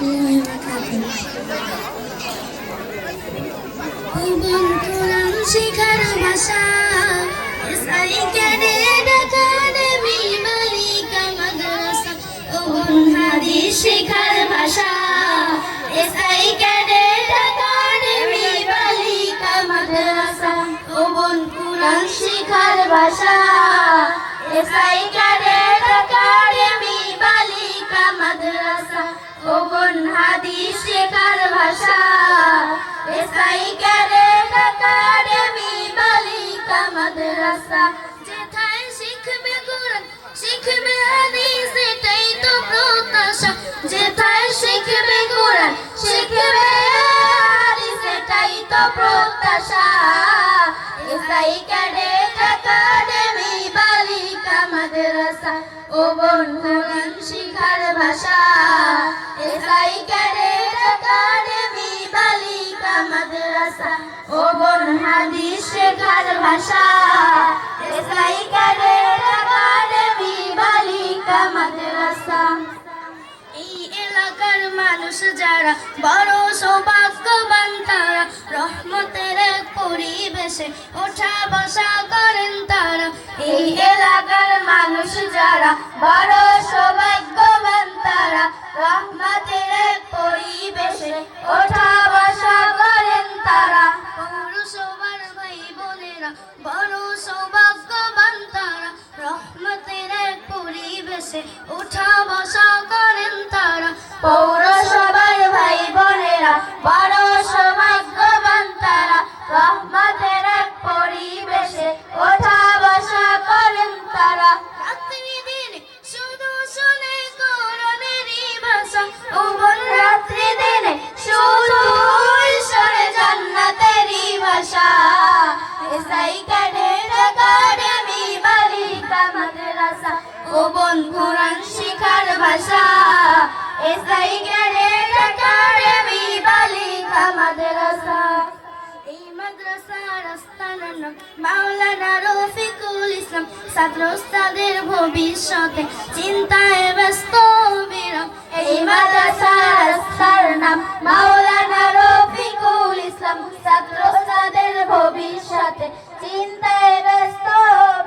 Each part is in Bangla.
warahmatullahi wabarakatuh. কোরআন শেখার ভাষা এসআই ক্যাডেট একাডেমি বালিকা মাদ্রাসা হাদিস শেখার ভাষা এসআই ক্যাডেট একাডেমি বালিকা মাদ্রাসা কোরআন শেখার ভাষা এসআই ক্যাডেট একাডেমি বালিকা মাদ্রাসা হাদিস শেখার ভাষা এসআই ক্যাডেট একাডেমি বালিকা মাদ্রাসা যেথায় শিখবে কোরআন শিখবে হাদিস এটাই তো প্রত্যাশা যেথায় শিখবে কোরআন শিখবে হাদিস এটাই তো প্রত্যাশা এসআই ক্যাডেট একাডেমি বালিকা মাদ্রাসা কোরআন শিখার ভাষা এসআই ক্যাডেট একাডেমি বালিকা মাদ্রাসা হাদিস শেখার ভাষা এসআই ক্যাডেট একাডেমি বালিকা মাদ্রাসা এই এলাকার মানুষ যারা বড় সৌভাগ্যবান তারা রহমতের এক পরিবেশে ওঠা বসা করেন তারা এই এলাকার মানুষ যারা বড় সৌভাগ্যবান তারা রহমতের এক পরিবেশে ওঠা বসা করেন তারা পৌরসভার ভাই বোনেরা বড় সৌভাগ্যবান তারা রহমতের এক পরিবেশে ওঠা বসা করেন তারা পৌরসভার ভাই বোনেরা বড় সৌভাগ্যবান তারা রহমতের এক পরিবেশে ওঠা বসা করেন তারা রাত্রি দিন শুধু শুনে কোরআনেরই ভাষা রাত্রি দিনে শুধু ঈশ্বরে জান্নাতেরই ভাষা এসআই ক্যাডেট একাডেমি বালিকা মাদ্রাসা কোরআন শিখার ভাষা এসআই ক্যাডেট একাডেমি বালিকা মাদ্রাসা এই মাদ্রাসার আস্তানার নাম মাওলানা রফিকুল ইসলাম ছাত্র ওস্তাদের ভবিষ্যতে চিন্তায় ব্যস্ত বিরাম এই মাদ্রাসার আস্তানার নাম মাওলানা রফিকুল ইসলাম ছাত্র ওস্তাদের ভবিষ্যতে চিন্তায় ব্যস্ত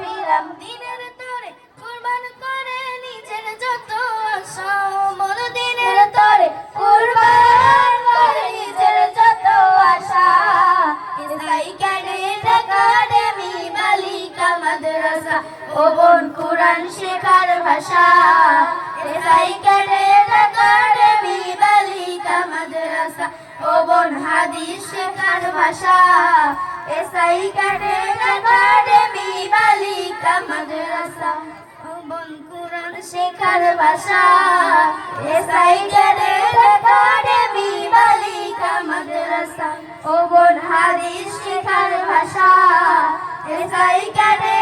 বিরাম দিনের তরে কুরবান করে নিজের যত আশা মন দিনের তরে কুরবান করে নিজের যত আশা এসআই ক্যাডেট একাডেমি বালিকা মাদ্রাসা কোরআন শেখার ভাষা এসআই ক্যাডেট একাডেমি বালিকা মাদ্রাসা হাদিস শেখার ভাষা এসআই ক্যাডেট একাডেমি বালিকা মাদ্রাসা কোরআন শেখার ভাষা এসআই ক্যাডেট একাডেমি বালিকা মাদ্রাসা হাদিস শেখার ভাষা এসআই ক্যাডেট